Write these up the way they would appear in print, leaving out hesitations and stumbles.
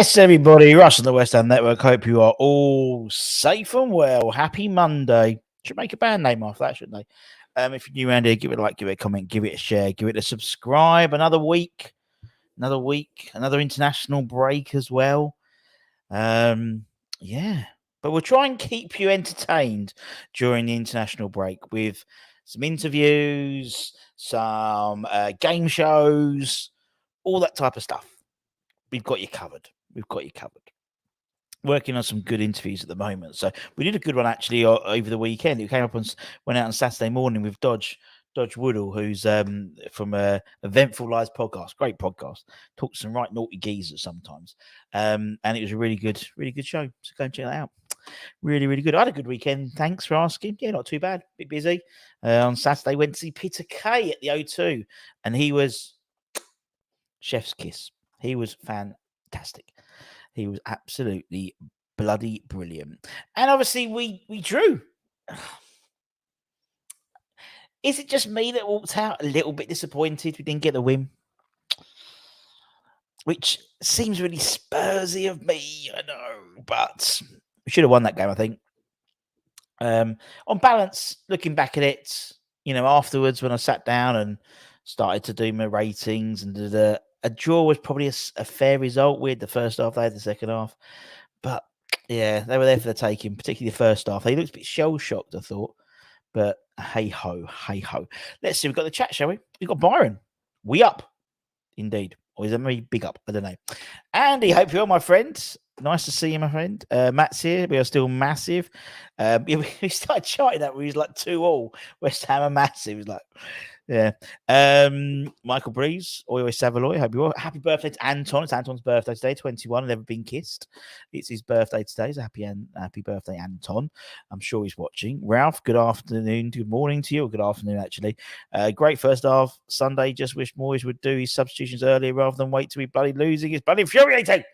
Yes, everybody, Russ on the West Ham Network. Hope you are all safe and well. Happy Monday. Should make a band name off that, shouldn't they? If you're new around here, give it a like, give it a comment, give it a share, give it a subscribe. Another week, another international break as well. Yeah, but we'll try and keep you entertained during the international break with some interviews, some game shows, all that type of stuff. We've got you covered. Working on some good interviews at the moment. So we did a good one actually over the weekend. It came up and went out on Saturday morning with Dodge Woodall, who's from Eventful Lives podcast. Great podcast. Talks some right naughty geezers sometimes. And it was a really good show. So go and check that out. Really good. I had a good weekend. Thanks for asking. Yeah, not too bad. Bit busy. On Saturday, went to see Peter Kay at the O2, and he was chef's kiss. He was fantastic. He was absolutely bloody brilliant. And obviously we drew. Is it just me that walked out a little bit disappointed we didn't get the win? Which seems really Spursy of me, I know, but we should have won that game, I think. On balance, looking back at it, afterwards when I sat down and started to do my ratings and a draw was probably a fair result. We had the first half, they had the second half. But, yeah, they were there for the taking, particularly the first half. They looked a bit shell-shocked, I thought. But hey-ho. Let's see. We've got the chat, shall we? We've got Byron. We up, indeed. Or is it maybe big up? I don't know. Andy, hope you're my friend. Nice to see you, my friend. Matt's here. We are still massive. We started chatting that we was like 2-2. West Ham are massive. It was like... Yeah. Michael Breeze, Oyo Savaloy, hope you're happy birthday to Anton. It's Anton's birthday today, 21, never been kissed. It's his birthday today. So happy birthday, Anton. I'm sure he's watching. Ralph, good afternoon, good morning to you, or good afternoon, actually. Great first half. Sunday, just wish Moyes would do his substitutions earlier rather than wait till he's bloody losing. It's bloody infuriating.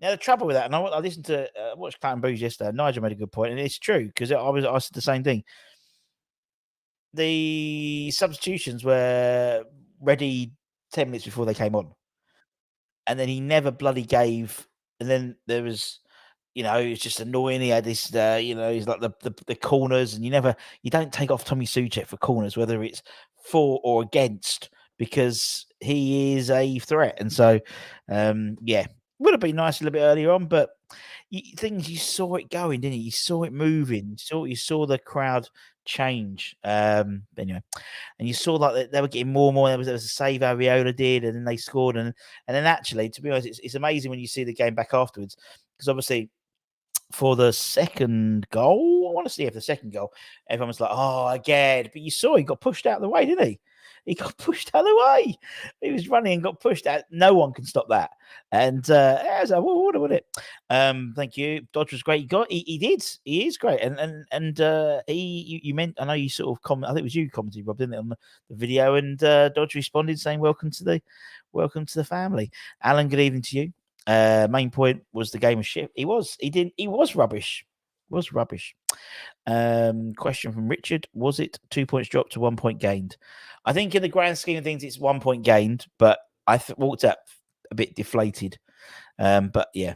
Now, the trouble with that, and I listened to, watched Clan Booze yesterday, Nigel made a good point, and it's true, because I said the same thing. The substitutions were ready 10 minutes before they came on. And then he never bloody gave. And then there was, it's just annoying. He had this, he's like the corners, and you don't take off Tommy Souček for corners, whether it's for or against, because he is a threat. And so, would have been nice a little bit earlier on, but you saw it going, didn't you? You saw it moving. You saw the crowd change. Anyway, and you saw like they were getting more and more. There was a save Ariola did, and then they scored, and then actually, to be honest, it's amazing when you see the game back afterwards, because obviously for the second goal, I want to see if the second goal, everyone was like, "Oh, again," but you saw he got pushed out of the way, didn't he? He got pushed out of the way. He was running and got pushed out. No one can stop that. And I was like, what it? Thank you. Dodge was great. He did. He is great. And you meant, I know you sort of comment. I think it was you commented, Rob, didn't it, on the video? And Dodge responded saying, "Welcome to the family." Alan, good evening to you. Main point was the game of shit. He was rubbish. Question from Richard: was it 2 points dropped to 1 point gained? I think in the grand scheme of things, it's 1 point gained, but I walked out a bit deflated. But yeah,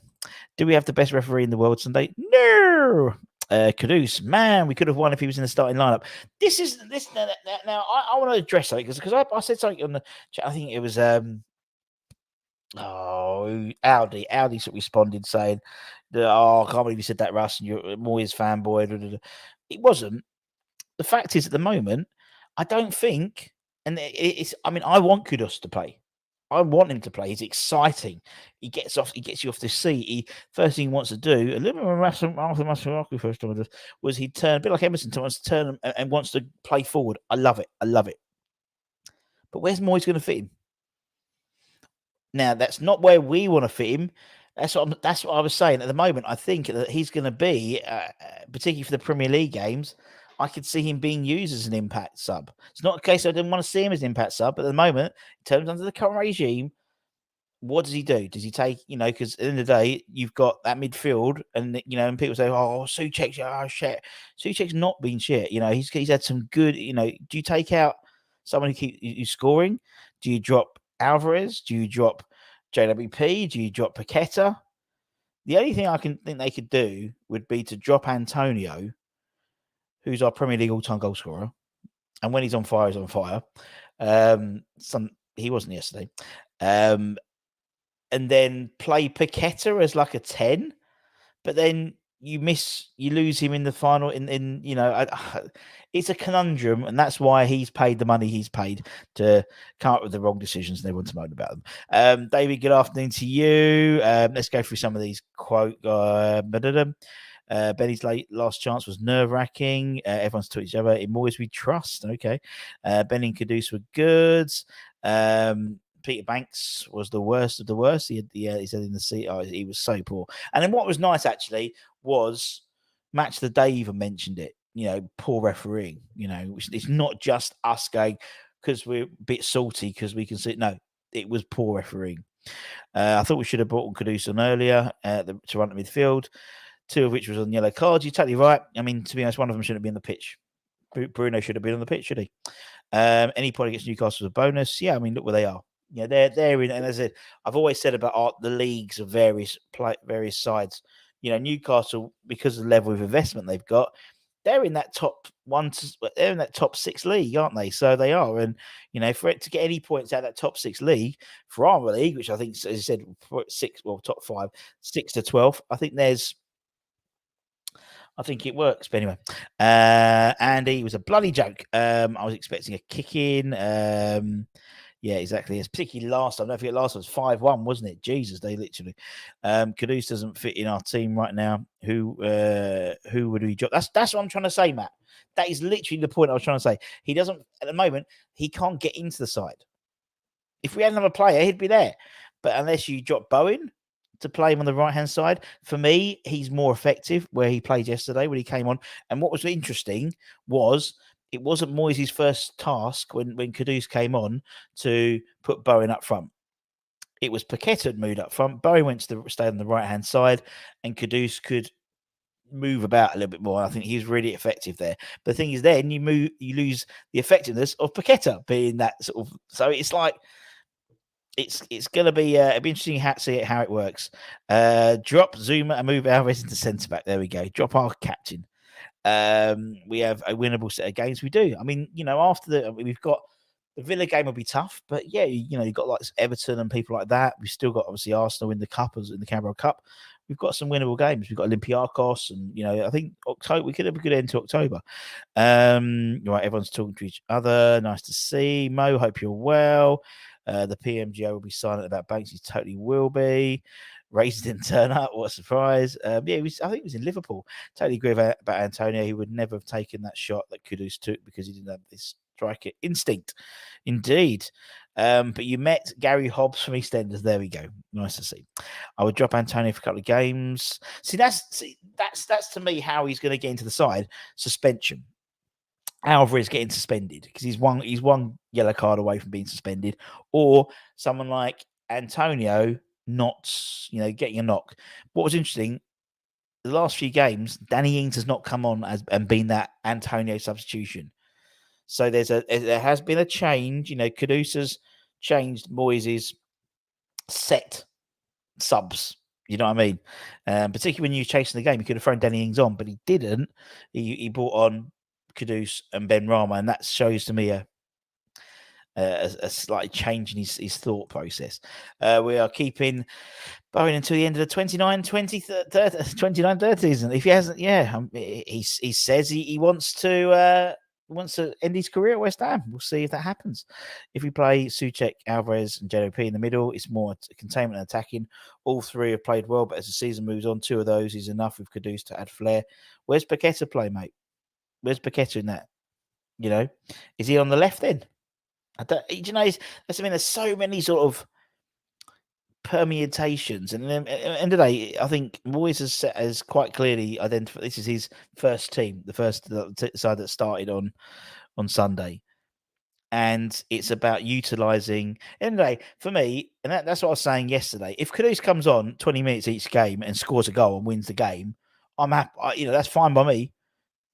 do we have the best referee in the world Sunday? No. Kudus, man, we could have won if he was in the starting lineup. Now. I want to address something because I said something on the chat. I think it was Audi sort of responded saying, "Oh, I can't believe you said that, Russ, and you're a Moyes fanboy." It wasn't. The fact is, at the moment, I don't think, and it's. I mean, I want Kudus to play. I want him to play. He's exciting. He gets you off the seat. First thing he wants to do, a little bit of Arthur Masuaku first time was he turn a bit like Emerson, wants to turn and wants to play forward. I love it. But where's Moyes going to fit him? Now, that's not where we want to fit him. That's what I was saying. At the moment, I think that he's going to be, particularly for the Premier League games, I could see him being used as an impact sub. It's not a case I didn't want to see him as an impact sub, but at the moment, in terms under the current regime, what does he do? Does he take, because at the end of the day, you've got that midfield, and and people say, "Oh, Souček's shit." Souček's not been shit. He's had some good. Do you take out someone who's scoring? Do you drop Alvarez? Do you drop JWP? Do you drop Paqueta? The only thing I can think they could do would be to drop Antonio, who's our Premier League all-time goal scorer, and when he's on fire, he's on fire. He wasn't yesterday, and then play Paqueta as like a 10, but then you lose him in the final. It's a conundrum, and that's why he's paid the money he's paid to come up with the wrong decisions, and everyone to moan about them. David, good afternoon to you. Let's go through some of these quote. Benny's last chance was nerve-wracking. Everyone's to each other. In Moyes we trust. Okay. Benny and Kudus were good. Peter Banks was the worst of the worst. He said in the seat, he was so poor. And then what was nice actually was Match the Day even mentioned it. Poor refereeing. It's not just us going because we're a bit salty because we can see. No, it was poor refereeing. I thought we should have brought on Kudus on earlier to run the midfield. 2 of which was on yellow cards. You're totally right. I mean, to be honest, one of them shouldn't be on the pitch. Bruno should have been on the pitch, should he? Any point against Newcastle was a bonus. Yeah, I mean, look where they are. Yeah, they're in. And as I've always said about the leagues of various sides. Newcastle, because of the level of investment they've got, they're in that top they're in that top 6 league, aren't they? So they are. And for it to get any points out of that top 6 league for our league, which I think, as you said, top 5, 6 to 12, I think it works. But anyway, Andy was a bloody joke. I was expecting a kick in. Yeah, exactly. It's particularly last time. Don't forget, last time was 5-1, wasn't it? Jesus, they literally. Kudus doesn't fit in our team right now. Who would we drop? That's what I'm trying to say, Matt. That is literally the point I was trying to say. He doesn't, at the moment, he can't get into the side. If we had another player, he'd be there. But unless you drop Bowen to play him on the right-hand side, for me, he's more effective where he played yesterday when he came on. And what was interesting was it wasn't Moyes' first task when Kudus came on to put Bowen up front. It was Paqueta had moved up front. Bowen went to stay on the right-hand side, and Kudus could move about a little bit more. I think he's really effective there. But the thing is, then you lose the effectiveness of Paqueta being that sort of. So it's like it's going to be it'll be interesting to see how it works. Drop Zuma and move Alvarez into centre back. There we go. Drop our captain. We have a winnable set of games. We do. I mean, after we've got the Villa game will be tough, but yeah, you've got like Everton and people like that. We've still got obviously Arsenal in the cup in the Carabao Cup. We've got some winnable games. We've got Olympiacos, and I think October we could have a good end to October. Right, everyone's talking to each other. Nice to see. Mo, hope you're well. The PMGO will be silent about Banks. He totally will be. Race didn't turn up. What a surprise. I think it was in Liverpool. Totally agree about Antonio. He would never have taken that shot that Kudus took because he didn't have this striker instinct. Indeed. But you met Gary Hobbs from EastEnders. There we go. Nice to see. I would drop Antonio for a couple of games. That's to me how he's going to get into the side. Suspension. Alvarez getting suspended because he's one yellow card away from being suspended, or someone like Antonio not getting a knock. What was interesting, the last few games, Danny Ings has not come on and been that Antonio substitution. So there has been a change. Kudus has changed Moyes' set subs. You know what I mean? Particularly when you're chasing the game, he could have thrown Danny Ings on, but he didn't. He brought on Kudus and Ben Rama, and that shows to me a slight change in his thought process. We are keeping Bowen until the end of the 29-30 season. If he hasn't, he says he wants to end his career at West Ham. We'll see if that happens. If we play Souček, Alvarez, and JP in the middle, it's more containment and attacking. All three have played well, but as the season moves on, 2 of those is enough with Kudus to add flair. Where's Paqueta play, mate? Where's Paqueta in that? Is he on the left then? There's so many sort of permutations, and then at the end of the day, I think Moyes has quite clearly identified this is his first team, the first side that started on Sunday, and it's about utilising. Anyway, for me, and that's what I was saying yesterday. If Kudus comes on 20 minutes each game and scores a goal and wins the game, I'm happy. That's fine by me.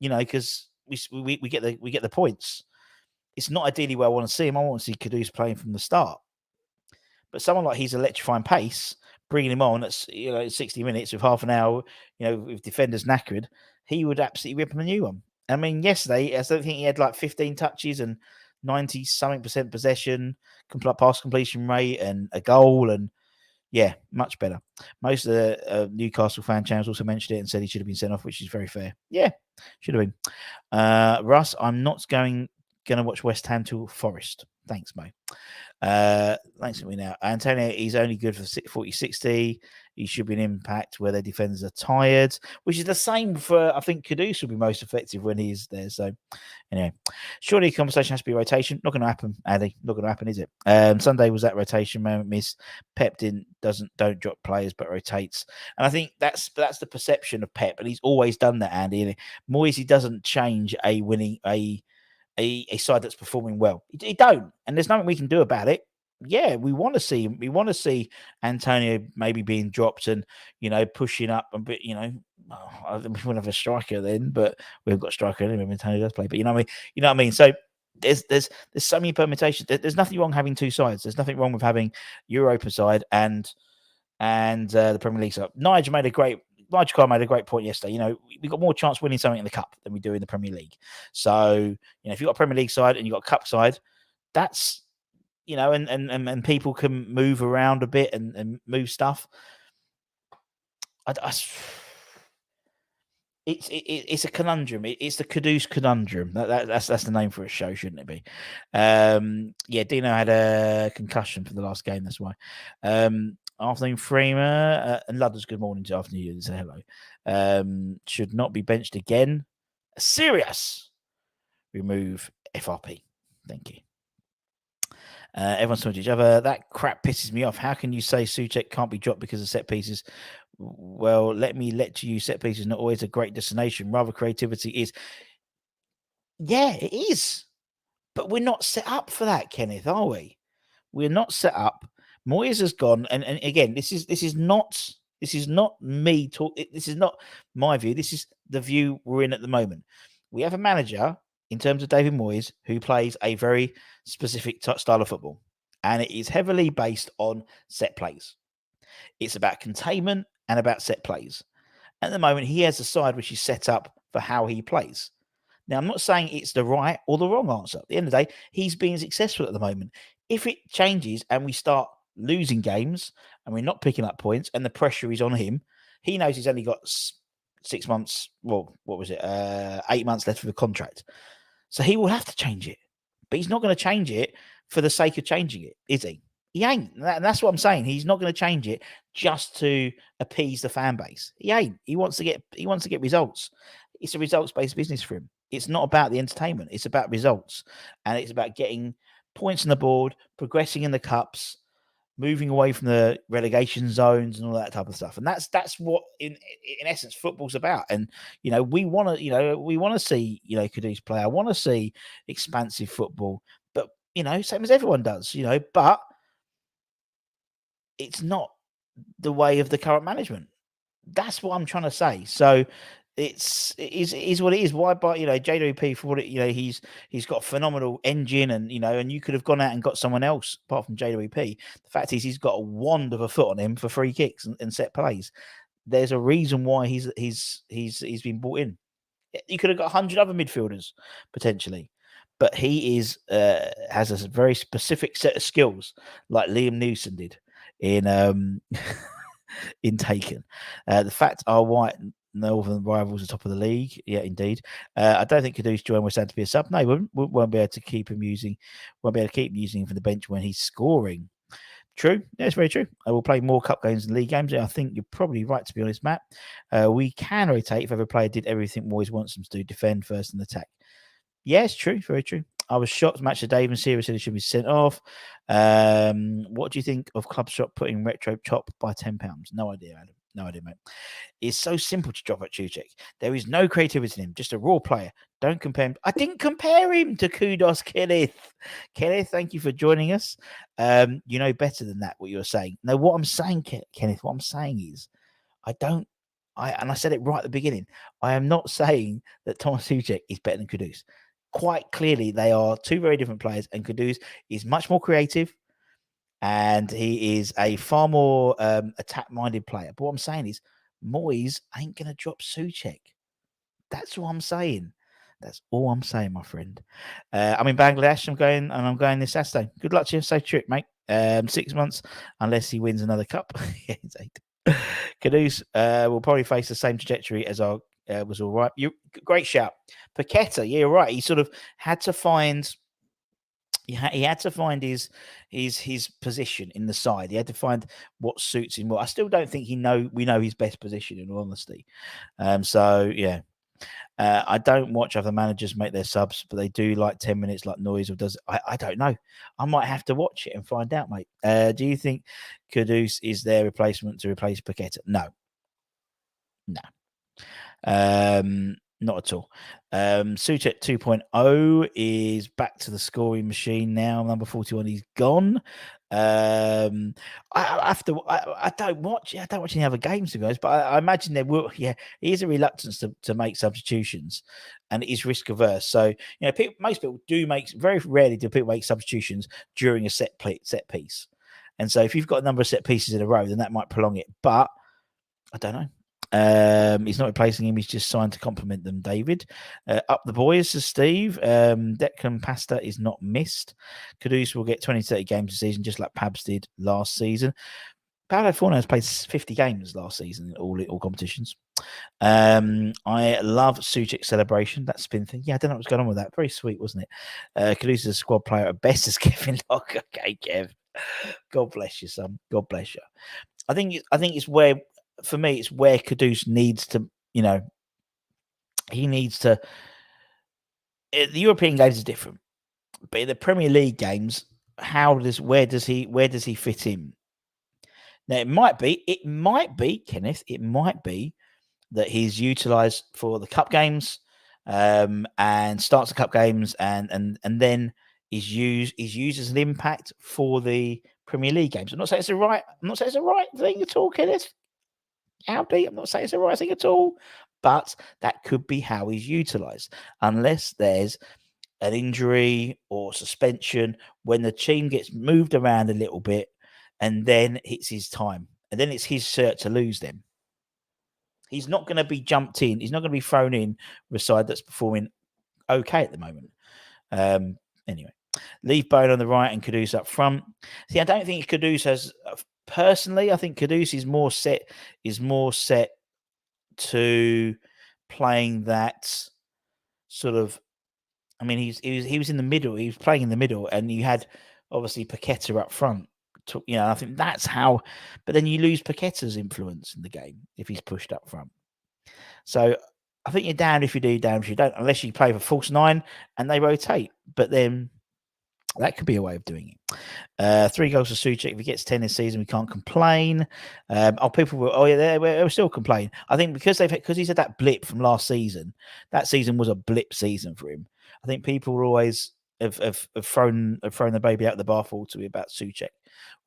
Because we get the points. It's not ideally where I want to see him. I want to see Kudus playing from the start. But someone like his electrifying pace, bringing him on at 60 minutes with half an hour, with defenders knackered, he would absolutely rip him a new one. I mean, yesterday, I don't think he had like 15 touches and 90 something percent possession, pass completion rate, and a goal, and yeah, much better. Most of the Newcastle fan channels also mentioned it and said he should have been sent off, which is very fair. Yeah, should have been. Russ, I'm not going to watch West Ham till Forest. Thanks, Mo. Thanks for me now. Antonio, he's only good for 40-60. He should be an impact where their defenders are tired, which is the same for, I think, Kudus will be most effective when he's there. So, anyway, surely conversation has to be rotation. Not going to happen, Addy. Not going to happen, is it? Sunday was that rotation moment miss. Pep don't drop players, but rotates. And I think that's the perception of Pep, and he's always done that, Andy. Moyes, he doesn't change a side that's performing well. He don't, and there's nothing we can do about it. Yeah, we want to see him. We want to see Antonio maybe being dropped and pushing up a bit. I wouldn't have a striker then, but we've got a striker anyway. Antonio does play, but you know what I mean. So there's so many permutations. There's nothing wrong having two sides. There's nothing wrong with having Europa side and the Premier League side. Nigel Carr made a great point yesterday. We've got more chance winning something in the Cup than we do in the Premier League. So, if you've got a Premier League side and you've got a Cup side, that's, and people can move around a bit and move stuff. It's a conundrum. It's the Kudus conundrum. That's the name for a show, shouldn't it be? Dino had a concussion for the last game. That's why. Afternoon, Freeman and Ludden's good morning to afternoon. Say hello. Should not be benched again. Serious. Remove FRP. Thank you. Everyone's talking to each other. That crap pisses me off. How can you say Souček can't be dropped because of set pieces? Well, let me let you set pieces not always a great destination. Rather, creativity is. Yeah, it is. But we're not set up for that, Kenneth, are we? We're not set up. Moyes has gone, and again, this is not me talk. This is not my view. This is the view we're in at the moment. We have a manager in terms of David Moyes who plays a very specific style of football, and it is heavily based on set plays. It's about containment and about set plays. At the moment, he has a side which is set up for how he plays. Now, I'm not saying it's the right or the wrong answer. At the end of the day, he's being successful at the moment. If it changes and we start losing games and we're not picking up points and the pressure is on him, he knows he's only got 6 months. Well, what was it? 8 months left of the contract. So he will have to change it. But he's not going to change it for the sake of changing it, is he? He ain't. And that's what I'm saying. He's not going to change it just to appease the fan base. He ain't. He wants to get results. It's a results-based business for him. It's not about the entertainment. It's about results. And it's about getting points on the board, progressing in the cups, moving away from the relegation zones and all that type of stuff. And that's what in essence football's about. And we want to see Kudus play. I want to see expansive football. But same as everyone does, but it's not the way of the current management. That's what I'm trying to say. So it is what it is. Why? But JWP for what it, he's got a phenomenal engine, and and you could have gone out and got someone else apart from JWP. The fact is, he's got a wand of a foot on him for free kicks and set plays. There's a reason why he's been brought in. You could have got 100 other midfielders potentially, but he has a very specific set of skills, like Liam Neeson did in in Taken. The fact our white Northern rivals are top of the league. Yeah, indeed. I don't think Kudus joined West Ham to be a sub. No, won't be able to keep him using him for the bench when he's scoring. True. Yeah, it's very true. I will play more cup games and league games. I think you're probably right, to be honest, Matt. We can rotate if every player did everything Moyes wants them to do, defend first and attack. Yeah, it's true. Very true. I was shocked. Match of Dave and Sierra said he should be sent off. What do you think of Club Shop putting Retro Chop by £10? No idea, Adam. No idea, mate. It's so simple to drop at Souček. There is no creativity in him, just a raw player. Don't compare him. I didn't compare him to Kudus, Kenneth. Kenneth, thank you for joining us. You know better than that, what you're saying. No, what I'm saying, Kenneth, what I'm saying is and I said it right at the beginning, I am not saying that Thomas Souček is better than Kudus. Quite clearly, they are two very different players, and Kudus is much more creative. and he is a far more attack-minded player. But what I'm saying is, Moyes ain't going to drop Souček. That's all I'm saying. That's all I'm saying, my friend. I'm in Bangladesh. I'm going this Saturday. Good luck to you. Safe trip, mate. 6 months, unless he wins another cup. Kudus will probably face the same trajectory as our was all right. Great shout. Paqueta, yeah, you're right. He sort of had to find. He had to find his position in the side. He had to find what suits him. Well, I still don't think we know his best position, in all honesty. So yeah, I don't watch other managers make their subs, but they do like 10 minutes like Noise or does. I don't know. I might have to watch it and find out, mate. Do you think Kudus is their replacement to replace Paqueta? No. Not at all. Souček 2.0 is back to the scoring machine now. Number 41, he's gone. I don't watch any other games, to be honest, but I imagine there will. Yeah, he is a reluctance to make substitutions, and it is risk averse. So most people do make. Very rarely do people make substitutions during a set piece, and so if you've got a number of set pieces in a row, then that might prolong it. But I don't know. He's not replacing him. He's just signed to complement them, David. Up the boys, says Steve. Declan Pasta is not missed. Kudus will get 20-30 games a season, just like Pabs did last season. Paulo Forno has played 50 games last season in all competitions. I love Souček's celebration, that spin thing. Yeah, I don't know what's going on with that. Very sweet, wasn't it? Kudus is a squad player at best as Kevin Locke. Okay, Kev. God bless you, son. God bless you. I think it's where, for me, it's where Kudus needs to, he needs to. The European games is different, but in the Premier League games, where does he fit in? Now it might be, Kenneth. It might be that he's utilised for the cup games, and starts the cup games, and then is used as an impact for the Premier League games. I'm not saying it's the right thing at all, Kenneth. Howdy, I'm not saying it's the right thing at all, but that could be how he's utilised, unless there's an injury or suspension when the team gets moved around a little bit, and then it's his time, and then it's his cert to lose them. He's not going to be jumped in. He's not going to be thrown in with a side that's performing okay at the moment. Anyway, leave Bowen on the right and Kudus up front. See, I don't think Kudus has. Personally, I think Kudus is more set to playing that sort of. I mean, he was in the middle. He was playing in the middle, and you had obviously Paqueta up front. I think that's how. But then you lose Paqueta's influence in the game if he's pushed up front. So I think you're damned if you do, damned if you don't, unless you play for false nine and they rotate. But then that could be a way of doing it. 3 goals for Souček. If he gets 10 this season, we can't complain. People will. Oh yeah, we'll still complain. I think because he's had that blip from last season. That season was a blip season for him. I think people will always have thrown the baby out the bathwater about Souček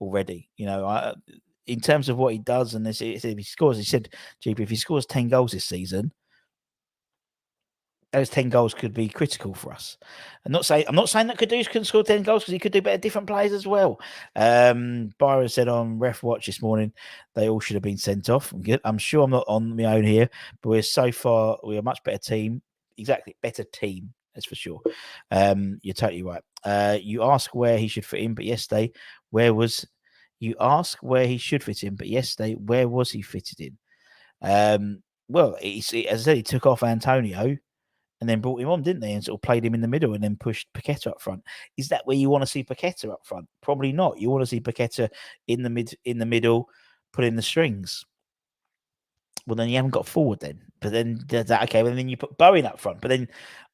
already. In terms of what he does, and if he scores, he said, "GP, if he scores 10 goals this season, those 10 goals could be critical for us." I'm not saying that Kudus couldn't score 10 goals, because he could do better different players as well. Byron said on Ref Watch this morning they all should have been sent off. I'm sure I'm not on my own here, but we're a much better team. Exactly, better team, that's for sure. You're totally right. You ask where he should fit in, but yesterday, where was he fitted in? Well, as I said, he took off Antonio and then brought him on, didn't they? And sort of played him in the middle and then pushed Paqueta up front. Is that where you want to see Paqueta up front? Probably not. You want to see Paqueta in the middle, pulling the strings. Well, then you haven't got forward then. But then okay. Well, then you put Bowen up front. But then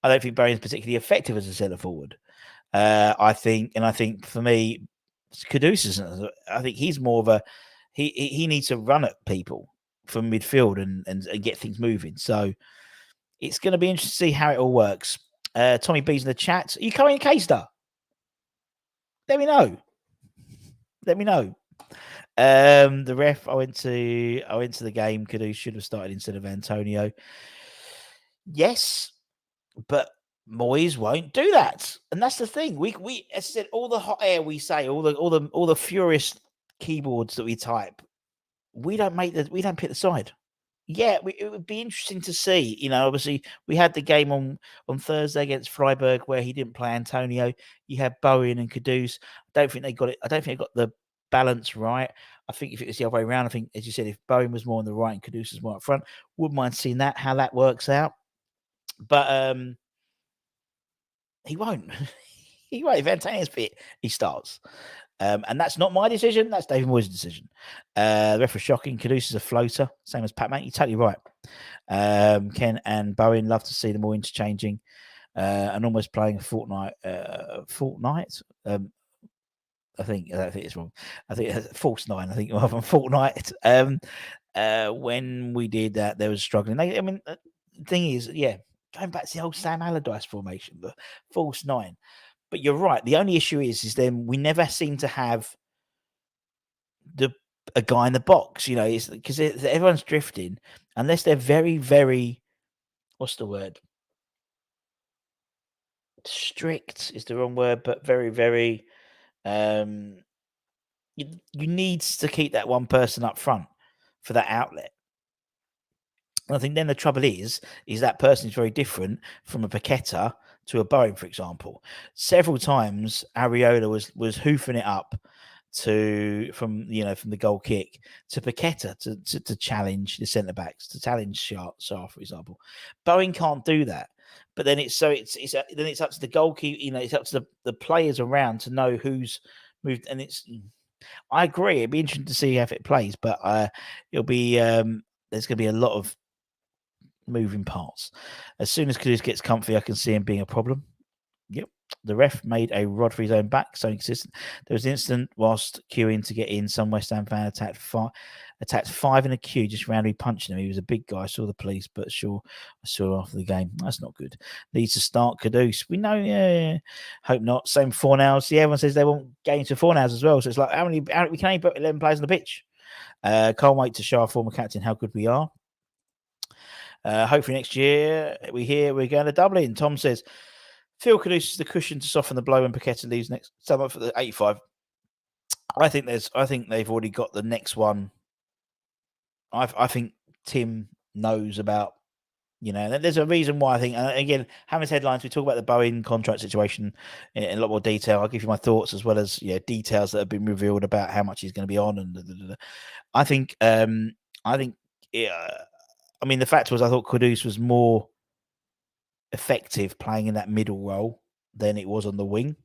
I don't think Bowen's particularly effective as a centre forward. I think for me, Kudus isn't. I think he's more of a he needs to run at people from midfield and get things moving. So it's going to be interesting to see how it all works. Tommy B's in the chat. Are you coming in K-Star? Let me know. The ref. I went to the game. Kudus should have started instead of Antonio. Yes, but Moyes won't do that, and that's the thing. We as I said, all the hot air we say, all the furious keyboards that we type, we don't pick the side. Yeah, it would be interesting to see. Obviously, we had the game on Thursday against Freiburg where he didn't play Antonio. You had Bowen and Kudus. I don't think they got it. I don't think they got the balance right. I think if it was the other way around, I think, as you said, if Bowen was more on the right and Kudus was more up front, wouldn't mind seeing how that works out. But he won't. He won't. If Antonio's fit, he starts. And that's not my decision. That's David Moyes' decision. The ref was shocking. Kudus is a floater, same as Pat Mate. You're totally right. Ken and Bowen, love to see them all interchanging and almost playing a fortnight. I think it's wrong. I think it's false nine. I think rather than fortnight. When we did that, there was struggling. The thing is, yeah, going back to the old Sam Allardyce formation, the false nine. But you're right. The only issue is then we never seem to have a guy in the box. It's because everyone's drifting unless they're very, very. What's the word? Strict is the wrong word, but very, very. You need to keep that one person up front for that outlet. And I think then the trouble is that person is very different from a Paqueta to a Bowen, for example. Several times Areola was hoofing it up from the goal kick to Paqueta to challenge the centre backs, to challenge Shah, for example. Bowen can't do that. But then it's up to the goalkeeper, it's up to the players around to know who's moved. And I agree, it'd be interesting to see how it plays, but it'll be there's going to be a lot of moving parts. As soon as Kudus gets comfy, I can see him being a problem. Yep. The ref made a rod for his own back, so inconsistent. There was an incident whilst queuing to get in. Some West Ham fan attacked five in a queue, just randomly punching him. He was a big guy. I saw the police, but sure, I saw after the game. That's not good. Needs to start Kudus. We know, yeah. Hope not. Same Fornals. Yeah, everyone says they want games for Fornals as well. So it's like, we can only put 11 players on the pitch. Can't wait to show our former captain how good we are. Hopefully next year we're going to Dublin. Tom says, Phil Kudus is the cushion to soften the blow when Paqueta leaves next summer for the 85. I think they've already got the next one. I think Tim knows about, there's a reason why I think, again, having headlines, we talk about the Bowen contract situation in a lot more detail. I'll give you my thoughts as well as details that have been revealed about how much he's going to be on. And I think, the fact was I thought Kudus was more effective playing in that middle role than it was on the wing.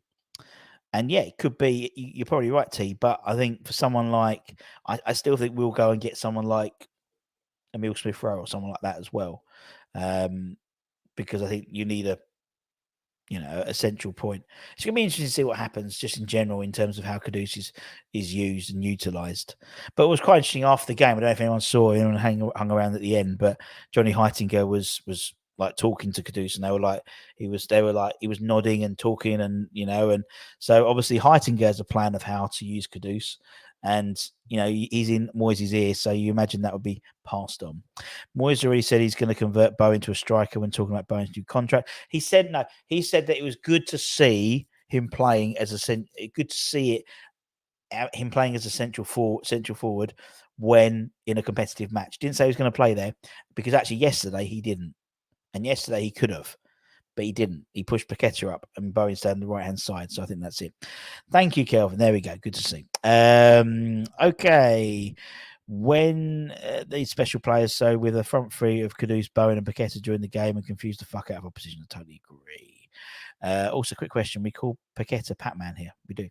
And yeah, it could be. You're probably right, T. But I think for someone like, I still think we'll go and get someone like Emile Smith-Rowe or someone like that as well, because I think you need a central point. It's going to be interesting to see what happens just in general in terms of how Kudus is used and utilised. But it was quite interesting after the game. I don't know if anyone saw anyone hung around at the end, but Johnny Heitinger was like talking to Kudus, and he was nodding and talking, and and so obviously Heitinger has a plan of how to use Kudus, and he's in Moyes' ear, so you imagine that would be passed on. Moyes already said he's going to convert Bowen to a striker when talking about Bowen's new contract. He said no. He said that it was good to see him playing as him playing as a central forward when in a competitive match. Didn't say he was going to play there, because actually yesterday he didn't. And yesterday he could have, but he didn't. He pushed Paqueta up and Bowen's down the right-hand side. So I think that's it. Thank you, Kelvin. There we go. Good to see. Okay. When these special players, so with a front three of Kudus, Bowen and Paqueta during the game and confuse the fuck out of opposition, I totally agree. Also, quick question. We call Paqueta Pat-Man here. We do.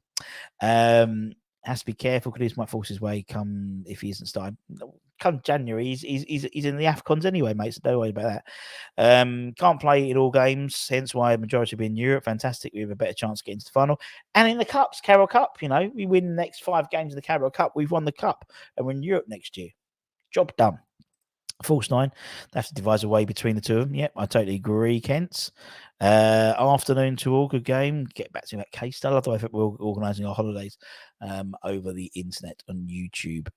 Has to be careful. Kudus might force his way if he isn't starting. Come January, he's in the AFCONs anyway, mate, so don't worry about that. Can't play in all games, hence why a majority will be in Europe. Fantastic. We have a better chance of getting to the final. And in the Cups, Carroll Cup, we win the next 5 games in the Carroll Cup. We've won the Cup, and we're in Europe next year. Job done. False 9. They have to devise a way between the two of them. Yep, I totally agree, Kent. Afternoon to all. Good game. Get back to that case. I love the way that we're organising our holidays over the internet on YouTube.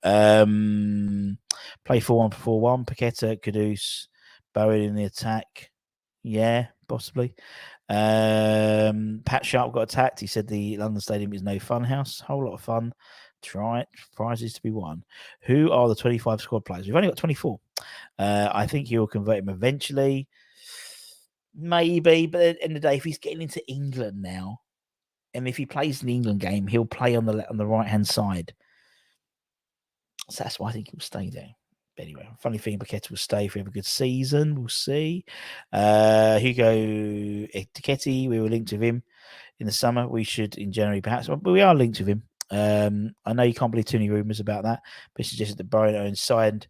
Play 4-1-4-1. Paqueta, Kudus, Bowen in the attack. Yeah, possibly. Pat Sharp got attacked. He said the London Stadium is no fun house. Whole lot of fun. Try it. Prizes to be won. Who are the 25 squad players? We've only got 24. I think he will convert him eventually. Maybe, but at the end of the day, if he's getting into England now, and if he plays an England game, he'll play on the right hand side. So that's why I think he'll stay there. But anyway, funny thing, Paqueta will stay if we have a good season. We'll see. Hugo Etiquetti, we were linked with him in the summer. We should in January perhaps, but we are linked with him. I know you can't believe too many rumours about that, but it suggested that Bowen signed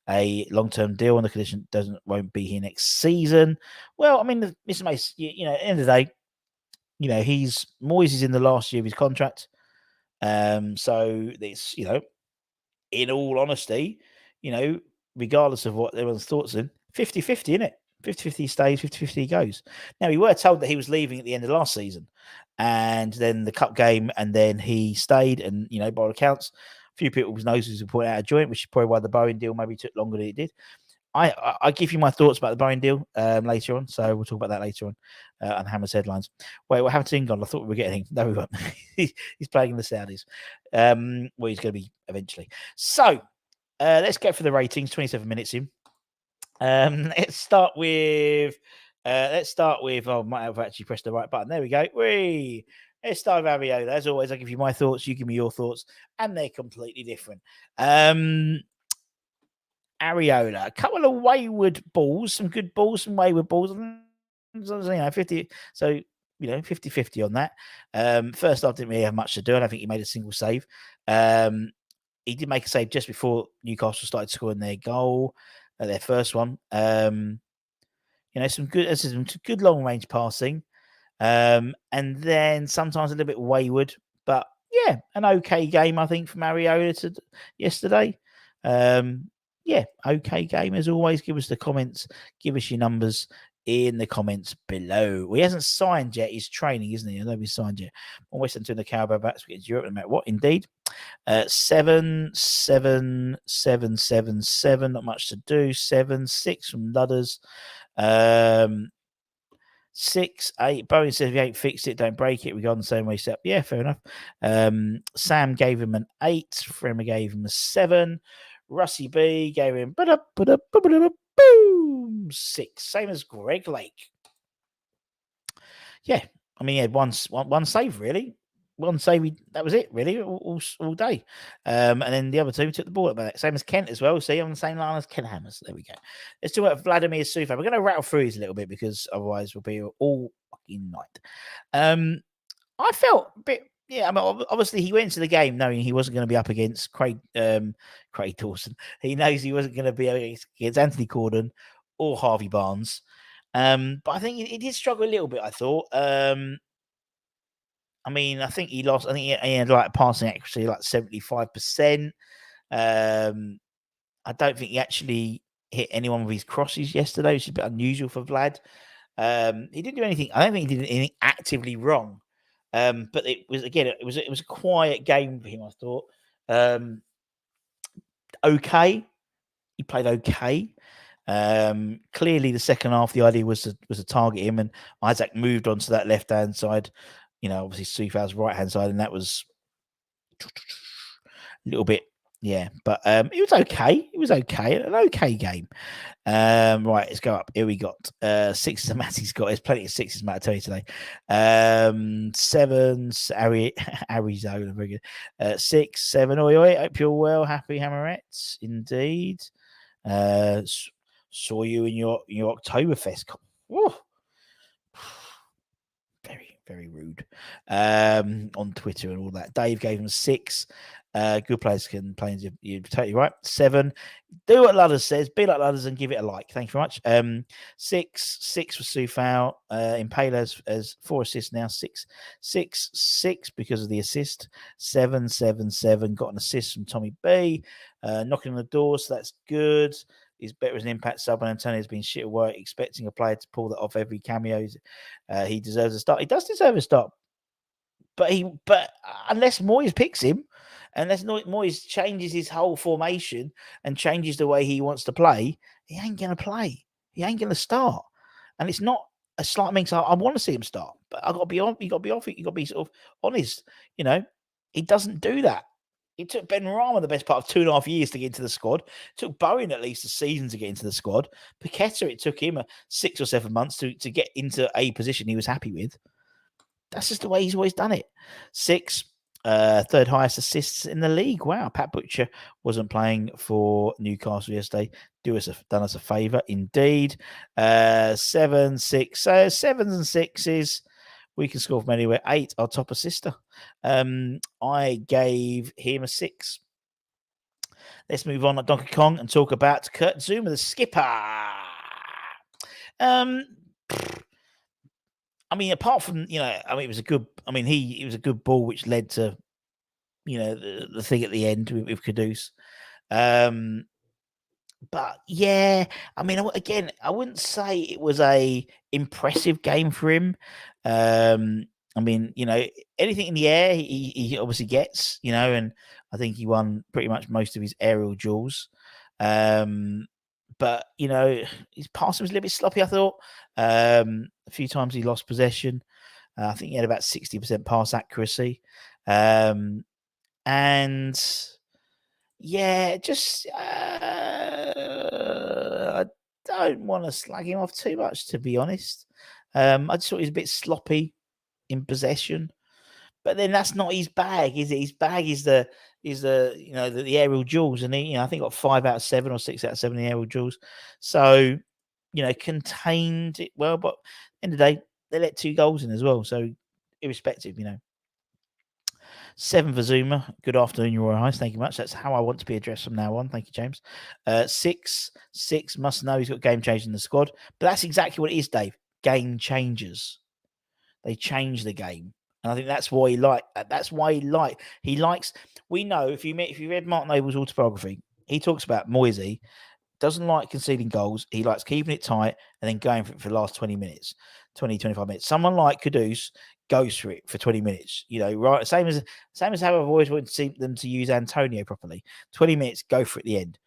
a long-term deal on the condition won't be here next season. Well, I mean, Mr. Mace, at the end of the day, Moyes is in the last year of his contract. So it's, in all honesty, regardless of what everyone's thoughts in, 50-50, isn't it? 50-50 stays, 50-50 goes. Now, we were told that he was leaving at the end of last season, and then the cup game, and then he stayed, and, by all accounts, a few people's noses would point out a joint, which is probably why the Bowen deal maybe took longer than it did. I give you my thoughts about the Bowen deal later on, so we'll talk about that later on Hammer's headlines. Wait, what happened to England? I thought we were getting him. No, we weren't. He's playing in the Saudis. Well, he's going to be eventually. So, let's get for the ratings. 27 minutes in. Let's start with. I might have actually pressed the right button. There we go. Let's start with Ariola. As always, I give you my thoughts. You give me your thoughts, and they're completely different. Ariola, a couple of wayward balls, some good balls, some wayward balls. 50. So 50-50 on that. First half didn't really have much to do. I don't think he made a single save. He did make a save just before Newcastle started scoring their goal, their first one. Some good long range passing, and then sometimes a little bit wayward. But yeah, an okay game I think from Ariola yesterday. Okay game as always. Give us the comments. Give us your numbers in the comments below. Well, he hasn't signed yet. He's training, isn't he? I don't know if he's signed yet. Always sent to the Carabao backs. We get Europe no matter what. Indeed. 7, 7, 7, 7, 7. Not much to do. 7, 6 from Ludders. 6, 8. Bowen says if you ain't fixed it, don't break it. We go on the same way set. Yeah, fair enough. Sam gave him an 8. Fremmer gave him a 7. Russie B gave him boom 6. Same as Greg Lake. Yeah, I mean, he had one save really. One save, that was it really all day. And then the other two took the ball about it. Same as Kent as well. See, on the same line as Ken Hammers. There we go. Let's talk about Vladimir Sufa. We're going to rattle through these a little bit because otherwise we'll be all fucking night. I felt a bit. Yeah, I mean, obviously he went into the game knowing he wasn't going to be up against Craig Dawson. He knows he wasn't going to be against Anthony Gordon or Harvey Barnes. But I think he did struggle a little bit, I thought. I think he lost. I think he had like passing accuracy like 75%. I don't think he actually hit anyone with his crosses yesterday, which is a bit unusual for Vlad. He didn't do anything. I don't think he did anything actively wrong. But it was a quiet game for him, I thought. Okay. He played okay. Clearly the second half, the idea was to target him, and Isaac moved onto that left-hand side, obviously Sufa's right-hand side, and that was a little bit, yeah. But it was okay. It was okay. An okay game. Right, let's go up. Here we got 6 Matty's got. There's plenty of 6s, Matt, I tell you today. 7, Arizona, very good. 6, 7, oi. Hope you're well. Happy Hammerettes, indeed. Saw you in your Oktoberfest. Very, very rude. On Twitter and all that. Dave gave him 6. Good players can play. You're totally right. 7. Do what Ludders says. Be like Ludders and give it a like. Thank you very much. 6 for Sufau. Impaler has 4 assists now. 6 because of the assist. 7. Got an assist from Tommy B. Knocking on the door, so that's good. He's better as an impact sub, and Antonio's been shit at work, expecting a player to pull that off every cameo. He deserves a start. He does deserve a start. But unless Moyes picks him, unless Moyes changes his whole formation and changes the way he wants to play, he ain't going to play. He ain't going to start. And it's not a slight mix. I want to see him start, but I got to be on. You got to be off it. You got to be sort of honest. He doesn't do that. It took Ben Rama the best part of 2.5 years to get into the squad. It took Bowen at least a season to get into the squad. Paqueta, it took him 6 or 7 months to get into a position he was happy with. That's just the way he's always done it. 6, third highest assists in the league. Wow, Pat Butcher wasn't playing for Newcastle yesterday. Done us a favour, indeed. 7, 6. So 7s and 6s. We can score from anywhere. 8, our top assister. I gave him a 6. Let's move on to Donkey Kong and talk about Kurt Zuma, the skipper. Apart from, it was a good, it was a good ball which led to, the thing at the end with Kudus. But yeah, again, I wouldn't say it was a impressive game for him. Anything in the air, he obviously gets, and I think he won pretty much most of his aerial duels. But his passing was a little bit sloppy, I thought. A few times he lost possession. I think he had about 60% pass accuracy. And yeah, just I don't want to slag him off too much, to be honest. I just thought he was a bit sloppy in possession. But then that's not his bag, is it? His bag is the aerial duels, and he, I think got 5 out of 7 or 6 out of 7 in the aerial duels. So, contained it well, but at the end of the day, they let 2 goals in as well. So, irrespective, 7 for Zuma. Good afternoon, Your Royal Highness. Thank you much. That's how I want to be addressed from now on. Thank you, James. 6 must know he's got game changers in the squad, but that's exactly what it is, Dave. Game changers. They change the game. And I think that's why he likes. We know if you read Mark Noble's autobiography, he talks about Moyes doesn't like conceding goals. He likes keeping it tight and then going for it for the last 20 minutes, 25 minutes. Someone like Kudus goes for it for 20 minutes. Right? Same as how I've always wanted to see them to use Antonio properly. 20 minutes, go for it at the end.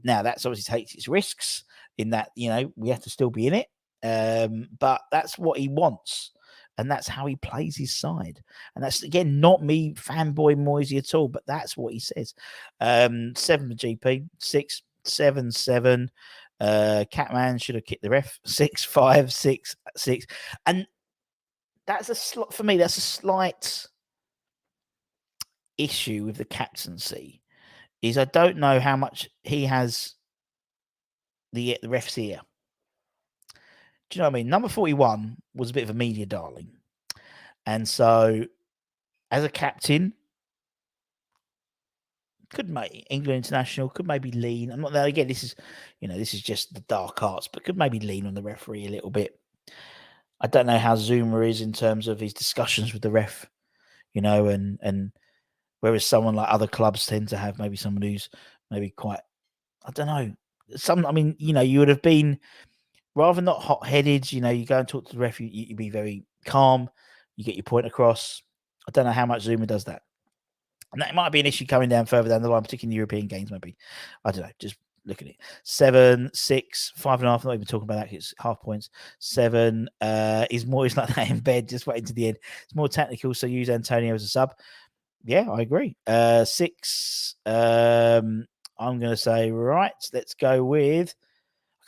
Now that's obviously takes its risks in that we have to still be in it. But that's what he wants. And that's how he plays his side. And that's, again, not me fanboy Moyes at all, but that's what he says. 7 for GP, 6, 7, 7. Catman should have kicked the ref. 6, 5, 6, 6. And for me, that's a slight issue with the captaincy, is I don't know how much he has the ref's ear. Do you know what I mean? Number 41 was a bit of a media darling. And so, as a captain, could make England international, could maybe lean. I'm not there again. This is just the dark arts, but could maybe lean on the referee a little bit. I don't know how Zuma is in terms of his discussions with the ref, and whereas someone like other clubs tend to have maybe someone who's maybe quite, I don't know. You would have been, rather not hot-headed, you go and talk to the ref, you be very calm, you get your point across. I don't know how much Zuma does that. And that might be an issue coming down further down the line, particularly in European games, maybe. I don't know, just look at it. 7, 6, 5.5, I'm not even talking about that, it's half points. 7 is more, it's like that in bed, just waiting to the end. It's more technical, so use Antonio as a sub. Yeah, I agree. 6, I'm going to say, right, let's go with,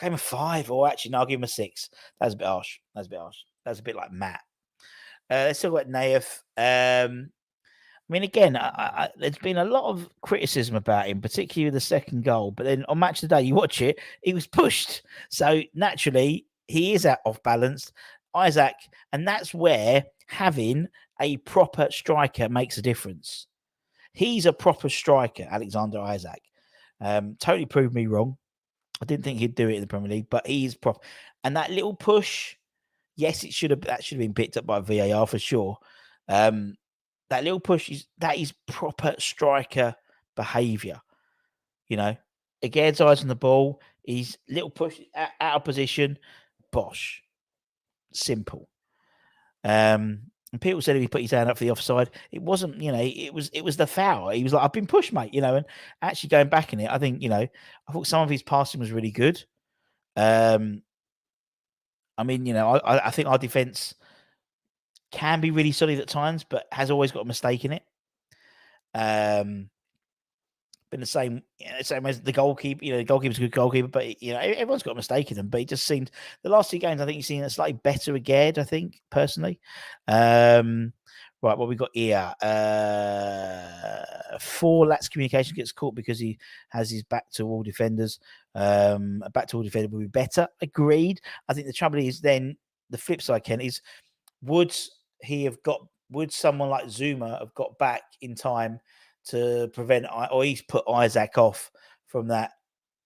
I gave him a 5, or actually, no, I'll give him a 6. That's a bit harsh. That's a bit like Matt. Let's talk about Naif. Again, there's been a lot of criticism about him, particularly with the second goal. But then on Match of the Day, you watch it, he was pushed. So naturally, he is off balance. Isaac, and that's where having a proper striker makes a difference. He's a proper striker, Alexander Isaac. Totally proved me wrong. I didn't think he'd do it in the Premier League, but he's proper. And that little push, yes, that should have been picked up by VAR for sure. That little push is proper striker behaviour. He gets eyes on the ball. He's little push out of position. Bosh. Simple. And people said if he put his hand up for the offside, it wasn't. It was the foul. He was like, "I've been pushed, mate." And actually going back in it, I think I thought some of his passing was really good. I mean, I think our defence can be really solid at times, but has always got a mistake in it. Been the same as the goalkeeper. The goalkeeper's a good goalkeeper, but everyone's got a mistake in them. But it just seemed the last 2 games, I think you've seen a slightly better again. I think personally. Right, what we got here? 4 Lats communication gets caught because he has his back to all defenders. A back to all defender will be better. Agreed. I think the trouble is then the flip side, Ken, is would someone like Zuma have got back in time to prevent, or he's put Isaac off from that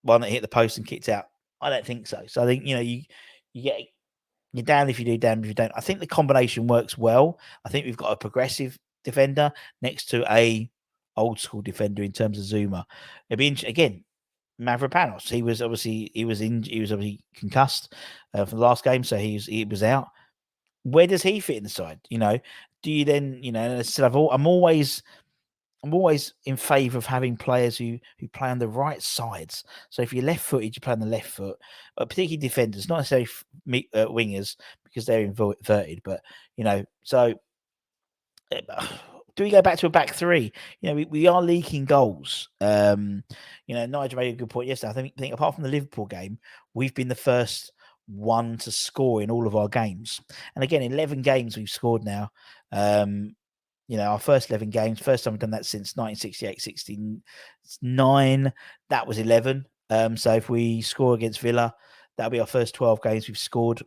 one that hit the post and kicked out? I don't think so. So I think you get you're down if you do, down if you don't. I think the combination works well. I think we've got a progressive defender next to a old school defender in terms of Zuma. It'd be again. Mavropanos. He was obviously concussed for the last game, so he was out. Where does he fit in the side? Do you then instead of I'm always in favour of having players who play on the right sides. So if you're left-footed, you play on the left foot, particularly defenders, not necessarily wingers because they're inverted. But so do we go back to a back three? We are leaking goals. Nigel made a good point yesterday. I think apart from the Liverpool game, we've been the first one to score in all of our games. And again, 11 games we've scored now. Our first 11 games, first time we've done that since 1968-69. That was 11. So if we score against Villa, that'll be our first 12 games we've scored.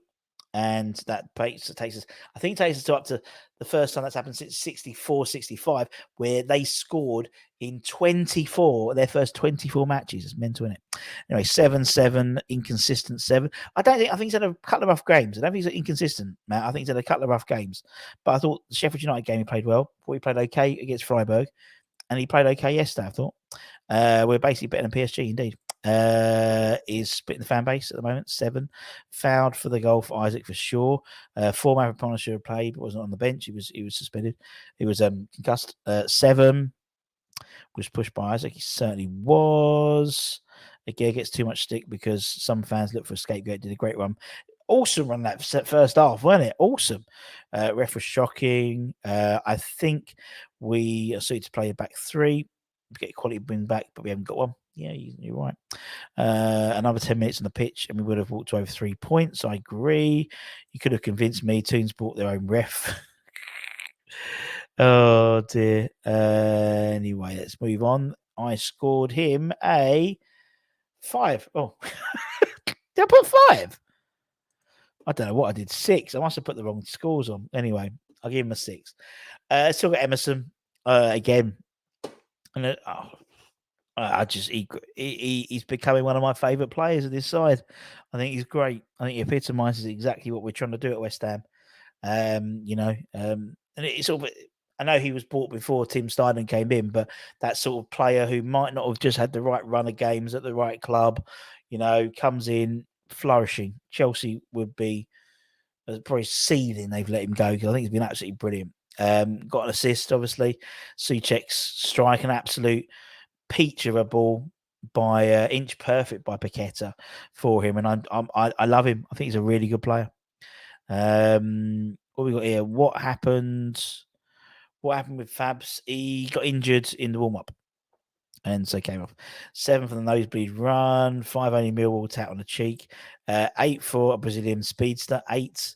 And that takes us, I think it takes us to up to the first time that's happened since 64-65, where they scored in 24, their first 24 matches. It's mental, isn't it? Anyway, 7-7, inconsistent 7. I think he's had a couple of rough games. I don't think he's inconsistent, Matt. I think he's had a couple of rough games. But I thought the Sheffield United game he played well. I thought he played okay against Freiburg. And he played okay yesterday, I thought. We're basically better than PSG, indeed. Is splitting the fan base at the moment. 7 fouled for the goal for Isaac for sure. 4 Mavropanos should have played, but wasn't on the bench. He was suspended. He was concussed. 7 was pushed by Isaac. He certainly was. Again, gets too much stick because some fans look for a scapegoat. Did a great run. Awesome run that first half, wasn't it? Awesome. Ref was shocking. I think we are suited to play a back 3. Get a quality win back, but we haven't got one. Yeah, you're right. Another 10 minutes on the pitch, and we would have walked to over 3 points. I agree. You could have convinced me. Toons bought their own ref. Oh dear. Anyway, let's move on. I scored him a 5. Oh, did I put 5? I don't know what I did. 6. I must have put the wrong scores on. Anyway, I'll give him a 6. Still got Emerson again. And he's becoming one of my favourite players of this side. I think he's great. I think he epitomises exactly what we're trying to do at West Ham. And it's sort of, I know he was bought before Tim Steidman came in, but that sort of player who might not have just had the right run of games at the right club, comes in flourishing. Chelsea would be probably seething they've let him go because I think he's been absolutely brilliant. Got an assist, obviously. Souček's strike, an absolute peach of a ball by inch perfect by Paqueta for him, and I love him. I think he's a really good player. What we got here? What happened? What happened with Fabs? He got injured in the warm up, and so came off. 7 for the nosebleed run. 5 only Millwall tap on the cheek. 8 for a Brazilian speedster. 8.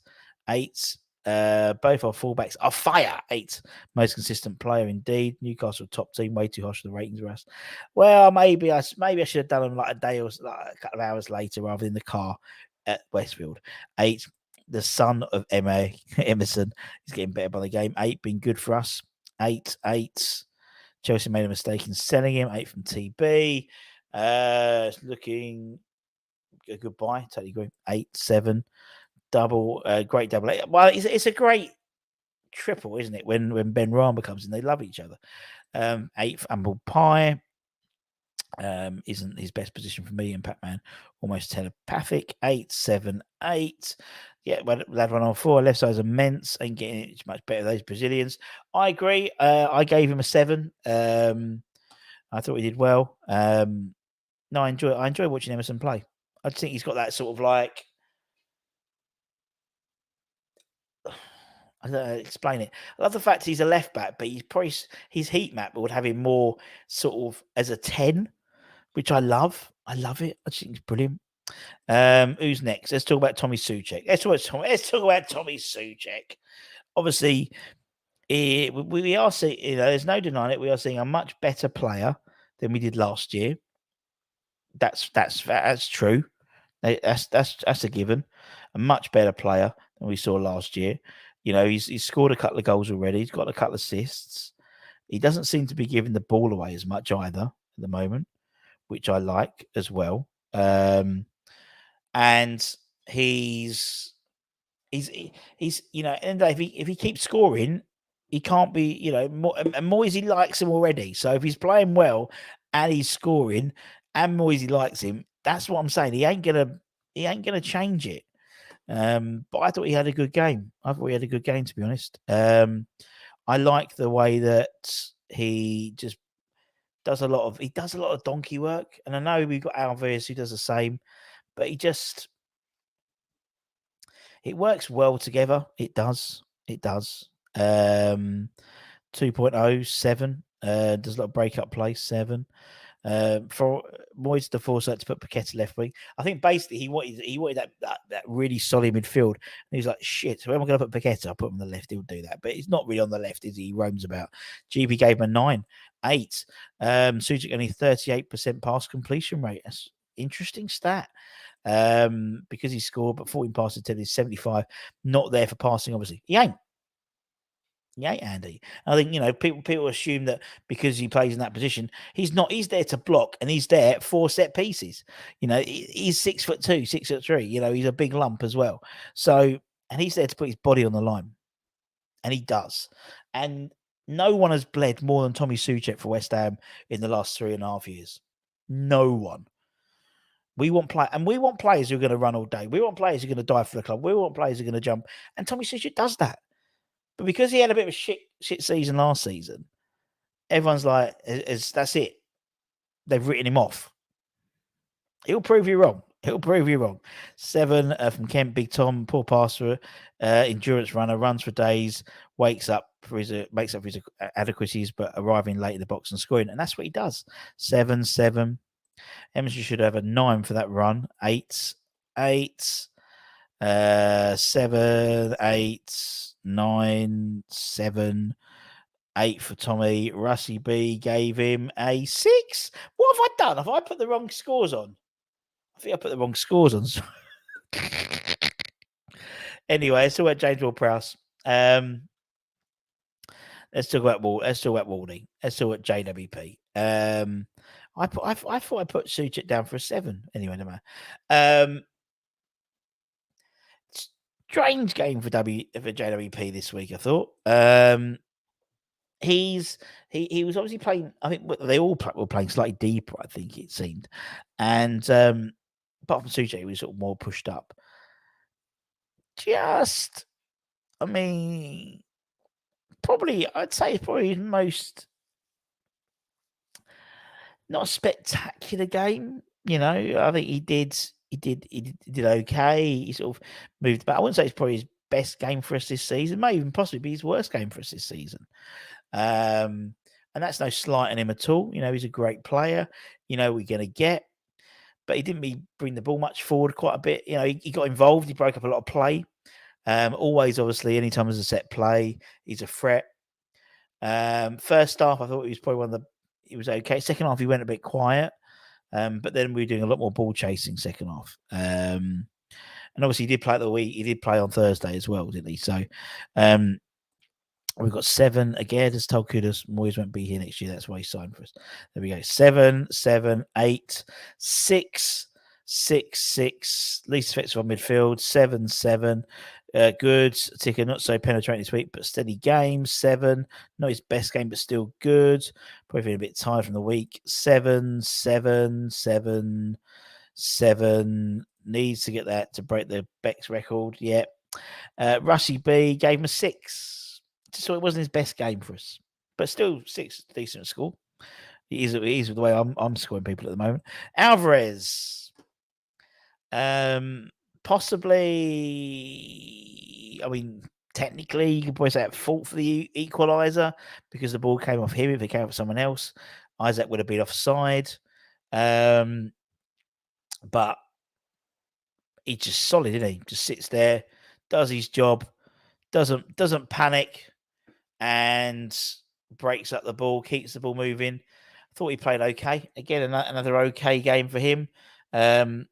Both our fullbacks are fire. 8. Most consistent player indeed. Newcastle top team. Way too harsh for the ratings for us. Well, maybe I should have done them like a day or like a couple of hours later rather than the car at Westfield. 8. The son of Emerson is getting better by the game. 8 being good for us. 8. Chelsea made a mistake in selling him. 8 from TB. It's looking a good buy. Totally agree. 8, 7. Double, great double. Well, it's a great triple, isn't it? When Ben Rama comes in, they love each other. 8 for Humble Pie. Isn't his best position for me in Pac-Man. Almost telepathic. 8, 7, 8. Yeah, well, that one on 4. Left side's immense. Ain't getting it much better. Those Brazilians. I agree. I gave him a 7. I thought he did well. No, I enjoy watching Emerson play. I just think he's got that sort of like I don't know how to explain it. I love the fact he's a left back, but he's probably his heat map would have him more sort of as a 10, which I love. I love it. I just think it's brilliant. Who's next? Let's talk about Tommy Soucek. Let's talk about Tommy Soucek. Obviously, we are seeing, there's no denying it. We are seeing a much better player than we did last year. That's true. That's a given. A much better player than we saw last year. He's scored a couple of goals already. He's got a couple of assists. He doesn't seem to be giving the ball away as much either at the moment, which I like as well. And he's at the end of the day, if he keeps scoring, he can't be, and Moyes likes him already. So if he's playing well and he's scoring and Moyes likes him, that's what I'm saying. He ain't gonna change it. But I thought he had a good game. To be honest. I like the way that he just does a lot of donkey work. And I know we've got Alvarez who does the same, but it works well together. It does. 2.0, 7. Does a lot of break-up play, 7. For Moyes the foresight to put Paqueta left wing. I think basically he wanted that really solid midfield. And he's like, shit, where am I going to put Paqueta? I'll put him on the left. He'll do that. But he's not really on the left, is he? He roams about. GB gave him a 9, 8. Sujic only 38% pass completion rate. That's interesting stat. Because he scored, but 14 passes to is 75. Not there for passing, obviously. He ain't. Andy. I think, people assume that because he plays in that position, he's not. He's there to block, and he's there for set pieces. He's 6'2", 6'3". He's a big lump as well. So, and he's there to put his body on the line, and he does. And no one has bled more than Tommy Soucek for West Ham in the last 3.5 years. No one. We want players who are going to run all day. We want players who are going to die for the club. We want players who are going to jump. And Tommy Soucek does that. But because he had a bit of a shit season last season, everyone's like, that's it. They've written him off. He'll prove you wrong. 7 from Kent, Big Tom, poor passer, endurance runner, runs for days, makes up for his adequacies, but arriving late in the box and scoring. And that's what he does. 7. Emerson should have a 9 for that run. 8. 7, 8, 9, 7, 8 for Tommy. Russie B gave him a 6. What have I done? Have I put the wrong scores on? I think I put the wrong scores on. Anyway, let's talk about James Ward-Prowse. Let's talk about Walding. Let's talk about JWP. I thought I put Soucek down for a 7. Anyway, no matter. Strange game for JWP this week, I thought. He was obviously playing. I think they all were playing slightly deeper. I think it seemed, and apart from Soucek, he was sort of more pushed up. I'd say probably his most not a spectacular game. I think he did okay. He sort of moved back. I wouldn't say it's probably his best game for us this season. May even possibly be his worst game for us this season. And that's no slight on him at all. He's a great player. We're going to get. But he didn't bring the ball much forward quite a bit. He got involved. He broke up a lot of play. Always, obviously, anytime there's a set play, he's a threat. First half, I thought he was okay. Second half, he went a bit quiet. But then we were doing a lot more ball chasing second half. And obviously he did play the week. He did play on Thursday as well, didn't he? So we've got 7 again. As told Kudus, Moyes won't be here next year. That's why he signed for us. There we go. 7, 8, 6, 6. Least effective on midfield. 7. Good. Ticker not so penetrating this week, but steady game. 7. Not his best game, but still good. Probably feeling a bit tired from the week. 7. Needs to get that to break the Beck's record. Yep. Russie B gave him a 6. So it wasn't his best game for us, but still 6, decent score. It is the way I'm scoring people at the moment. Alvarez. Possibly, technically, you could probably say at fault for the equaliser because the ball came off him. If it came off someone else, Isaac would have been offside. But he's just solid, isn't he? Just sits there, does his job, doesn't panic, and breaks up the ball, keeps the ball moving. I thought he played okay. Again, another okay game for him. So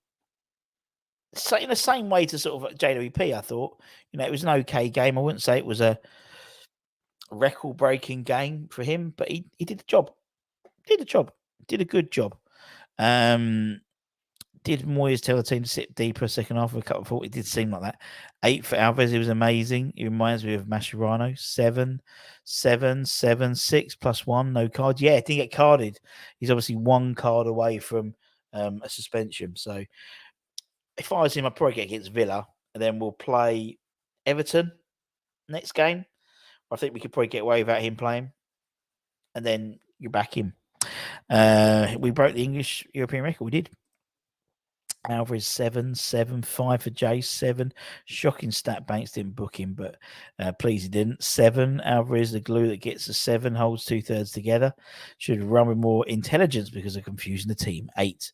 in the same way to sort of JWP, I thought, it was an okay game. I wouldn't say it was a record-breaking game for him, but he did the job. Did a good job. Did Moyes tell the team to sit deeper second half of a couple of thought? It did seem like that. 8 for Alves, it was amazing. It reminds me of Mascherano. 7, 7, 7, 6 plus 1, no card. Yeah, didn't get carded. He's obviously 1 card away from a suspension. So if I was him, I'd probably get against Villa, and then we'll play Everton next game. I think we could probably get away without him playing, and then you're back in. We broke the English European record. We did. Alvarez 7, 7, 5 for Jay, 7. Shocking stat. Banks didn't book him, but please he didn't. 7. Alvarez, the glue that gets a 7, holds 2/3 together. Should run with more intelligence because of confusing the team. 8.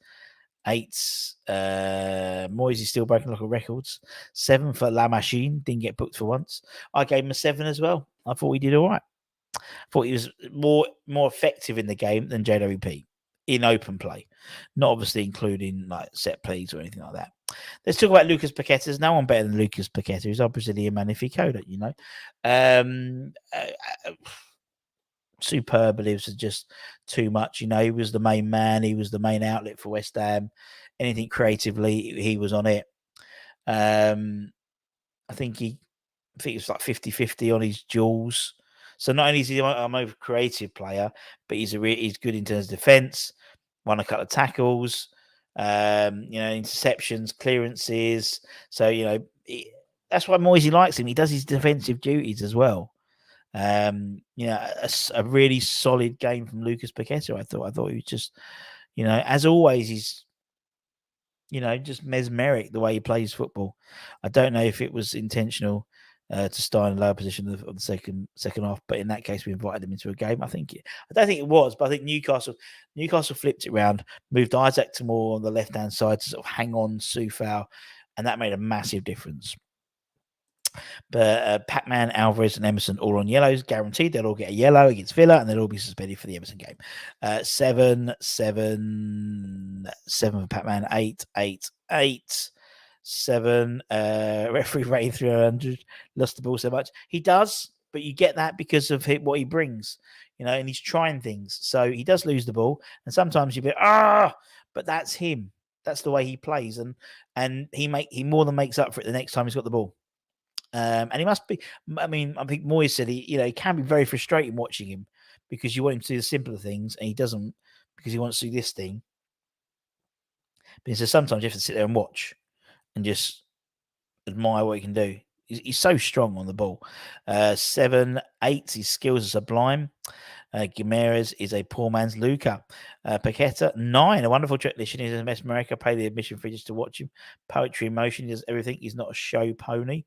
Moyes is still breaking local records. 7 for La Machine. Didn't get booked for once. I gave him a 7 as well. I thought he did all right. I thought he was more effective in the game than JWP in open play, not obviously including like set plays or anything like that. Let's talk about Lucas Paquetá. There's no one better than Lucas Paquetá. He's our Brazilian magnificoda, superb, but it was just too much. He was the main man. He was the main outlet for West Ham. Anything creatively, he was on it. I think it was like 50-50 on his duels. So not only is he a more creative player, but he's good in terms of defence. Won a couple of tackles, interceptions, clearances. So that's why Moyes likes him. He does his defensive duties as well. A really solid game from Lucas Paquetá. I thought he was just, as always, he's, just mesmeric the way he plays football. I don't know if it was intentional to start in a lower position of the second half, but in that case, we invited them into a game. I don't think it was, but I think Newcastle flipped it around, moved Isaac to more on the left hand side to sort of hang on Soufal, and that made a massive difference. But Pac-Man, Alvarez, and Emerson all on yellows, guaranteed. They'll all get a yellow against Villa, and they'll all be suspended for the Emerson game. 7 for Pac-Man, 8, 8, 8. 7. Referee rating 300. Lost the ball so much. He does, but you get that because of what he brings, and he's trying things. So he does lose the ball, and sometimes you be but that's him. That's the way he plays, and he more than makes up for it the next time he's got the ball. And he must be. I think Moyes said he can be very frustrating watching him because you want him to do the simpler things, and he doesn't because he wants to do this thing. But he says sometimes you have to sit there and watch and just admire what he can do. He's so strong on the ball. 7, 8, his skills are sublime. Guimaraes is a poor man's Luca. Paquetá, 9, a wonderful technician. He's a mesmerica. Pay the admission fee just to watch him. Poetry in motion. He does everything. He's not a show pony.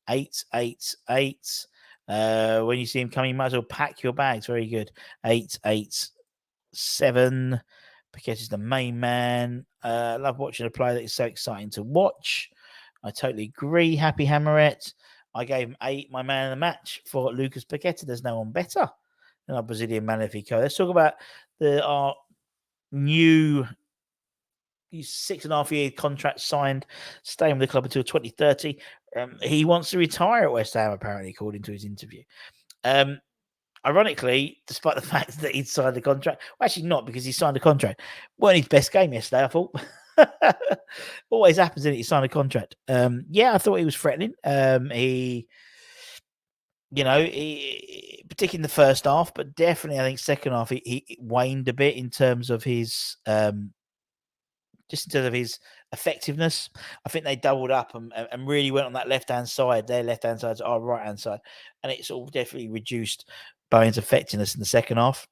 8, 8, 8. When you see him coming, you might as well pack your bags. Very good. 8, 8, 7. Paquetá's the main man. I love watching a player that is so exciting to watch. I totally agree. Happy Hammerette. I gave him 8, my man of the match for Lucas Paquetá. There's no one better than our Brazilian Magnifico. Let's talk about our new 6.5-year contract signed, staying with the club until 2030. He wants to retire at West Ham, apparently, according to his interview. Ironically, despite the fact that he'd signed the contract, well, actually not, because he signed a contract. Weren't his best game yesterday, I thought. Always happens, isn't it? He signed a contract. I thought he was threatening. He particularly in the first half, but definitely I think second half he waned a bit in terms of his just in terms of his effectiveness. I think they doubled up and really went on that left-hand side, their left-hand side to our right-hand side, and it sort of definitely reduced Bowen's effectiveness in the second half.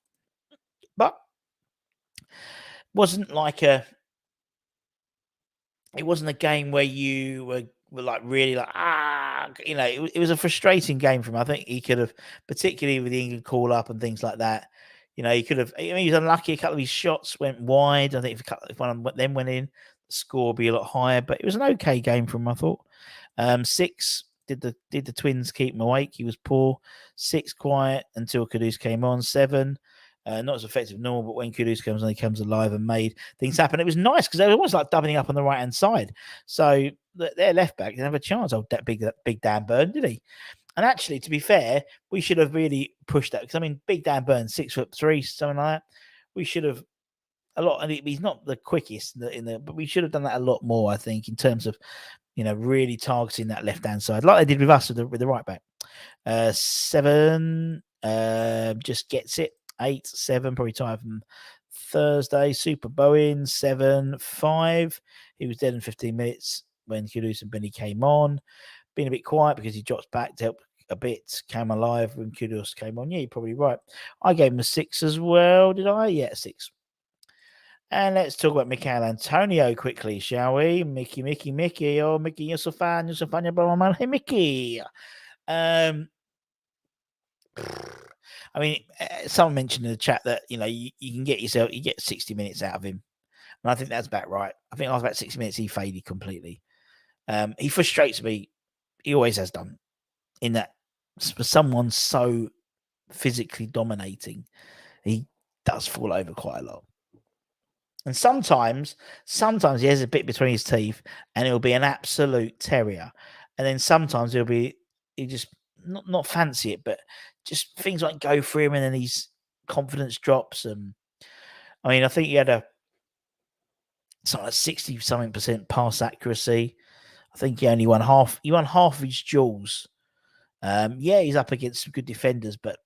But it wasn't a game where you were were like really like it was a frustrating game for him. I think he could have, particularly with the England call up and things like that. He could have. I mean, he was unlucky. A couple of his shots went wide. I think if one of them went in, the score would be a lot higher. But it was an okay game for him, I thought. 6 did the Twins keep him awake? He was poor. 6 quiet until Kudus came on. 7. Not as effective as normal, but when Kudus comes on, he comes alive and made things happen. It was nice because they were almost like doubling up on the right hand side. So their left back didn't have a chance. That big Dan Burn, did he? And actually, to be fair, we should have really pushed that because I mean, big Dan Burn, 6'3", something like that. We should have a lot. And he's not the quickest but we should have done that a lot more. I think in terms of really targeting that left hand side, like they did with us with the right back. 7 just gets it. 8, 7 probably tired from Thursday. Super Bowen 7, 5. He was dead in 15 minutes when Kudus and Benny came on. Been a bit quiet because he drops back to help a bit. Came alive when Kudus came on. Yeah, you're probably right. I gave him a 6 as well. Did I? Yeah, 6. And let's talk about Michail Antonio quickly, shall we? Mickey. Oh, Mickey, you're so fan. You're blah, blah. Hey, Mickey. I mean, someone mentioned in the chat that, you can get 60 minutes out of him. And I think that's about right. I think after about 60 minutes, he faded completely. He frustrates me. He always has done. In that, for someone so physically dominating, he does fall over quite a lot. And sometimes he has a bit between his teeth and it'll be an absolute terrier. And then sometimes he just not fancy it, but just things like go for him and then his confidence drops. And I mean, I think he had something like 60-something% pass accuracy. I think he only won half. He won half of his duels. Yeah, he's up against some good defenders, but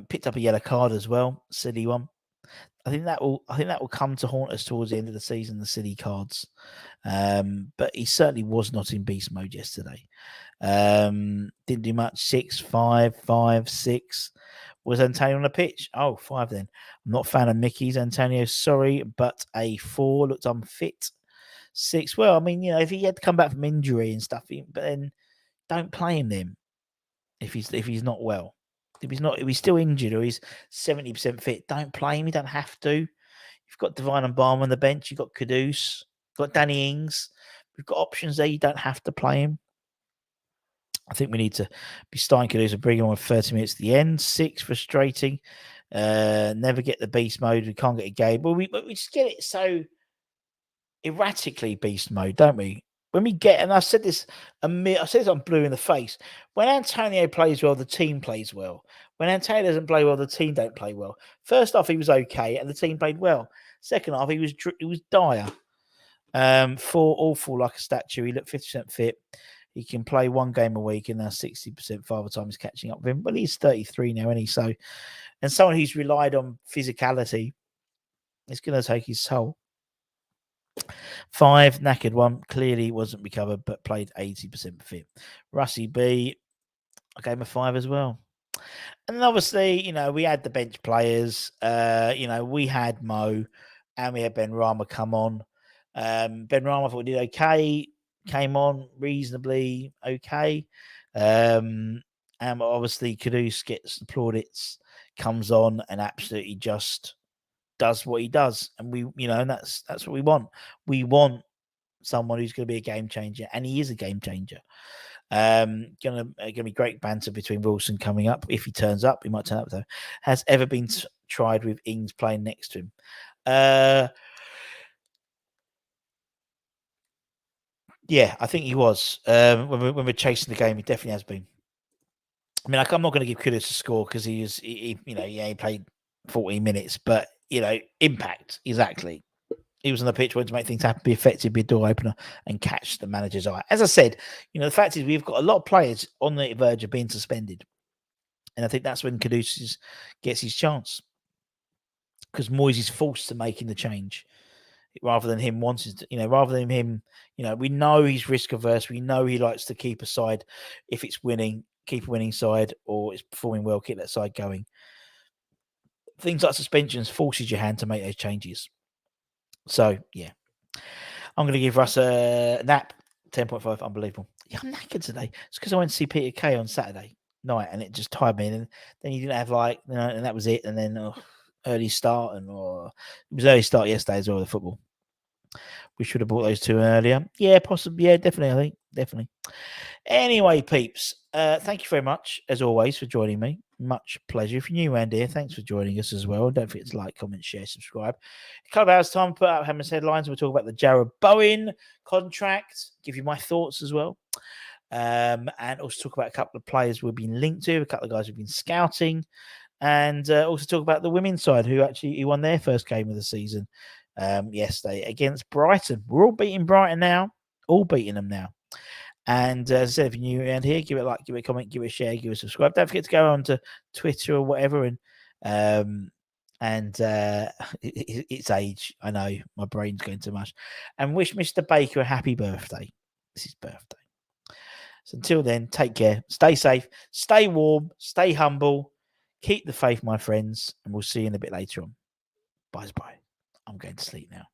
picked up a yellow card as well, silly one. I think that will come to haunt us towards the end of the season, the silly cards. But he certainly was not in beast mode yesterday. Didn't do much. 6, 5, 5, 6. Was Antonio on the pitch? Oh, 5 then. I'm not a fan of Mickey's. Antonio, sorry, but a 4 looked unfit. 6. Well, I mean, if he had to come back from injury and stuff, but then don't play him then if he's not well. If he's still injured or he's 70% fit, don't play him. You don't have to. You've got Divine and Balm on the bench. You've got Kudus. You've got Danny Ings. We've got options there. You don't have to play him. I think we need to be starting Kudus and bring him on 30 minutes at the end. 6, frustrating. Never get the beast mode. We can't get a game. But we just get it so erratically beast mode, don't we? When we get, and I said this I'm blue in the face. When Antonio plays well, the team plays well. When Antonio doesn't play well, the team don't play well. First half, he was okay, and the team played well. Second half, he was dire. 4 awful like a statue. He looked 50% fit. He can play 1 game a week, and now 60% Father Time is catching up with him. But he's 33 now, isn't he? So, and someone who's relied on physicality is going to take his toll. 5, knackered one, clearly wasn't recovered, but played 80% fit. Russie B, I gave him a 5 as well. And obviously, we had the bench players. We had Mo and we had Ben Rama come on. Ben Rama, I thought did okay, came on reasonably okay. And obviously, Kudus gets the plaudits, comes on and absolutely just does what he does, and and that's what we want. We want someone who's going to be a game changer, and he is a game changer. Gonna be great banter between Wilson coming up. If he turns up, he might turn up though. Has ever been tried with Ings playing next to him? Yeah, I think he was. When we're chasing the game, he definitely has been. I mean, I'm not going to give Kudus a score because he played 14 minutes, but impact exactly. He was on the pitch, wanted to make things happen, be effective, be a door opener, and catch the manager's eye. As I said, the fact is we've got a lot of players on the verge of being suspended, and I think that's when Kudus gets his chance because Moyes is forced to making the change rather than him wanting to. Rather than him, we know he's risk averse. We know he likes to keep a side if it's winning, keep a winning side, or it's performing well, keep that side going. Things like suspensions forces your hand to make those changes. So, yeah. I'm going to give Russ a nap. 10.5. Unbelievable. Yeah, I'm knackered today. It's because I went to see Peter Kay on Saturday night, and it just tired me. And then you didn't have and that was it. And then early start, and it was early start yesterday as well. The football. We should have bought those two earlier. Yeah, possibly. Yeah, definitely. I think definitely. Anyway, peeps, thank you very much, as always, for joining me. Much pleasure. If you're new around here, thanks for joining us as well. Don't forget to like, comment, share, subscribe. A couple of hours' time, put out Hammer's headlines. We'll talk about the Jared Bowen contract, give you my thoughts as well. And also talk about a couple of players we've been linked to, a couple of guys we've been scouting, and also talk about the women's side who won their first game of the season yesterday against Brighton. We're all beating Brighton now, all beating them now. And as I said, if you're new around here, give it a like, give it a comment, give it a share, give it a subscribe. Don't forget to go on to Twitter or whatever. And it's age. I know my brain's going too much. And wish Mr. Baker a happy birthday. It's his birthday. So until then, take care. Stay safe. Stay warm. Stay humble. Keep the faith, my friends. And we'll see you in a bit later on. Bye. I'm going to sleep now.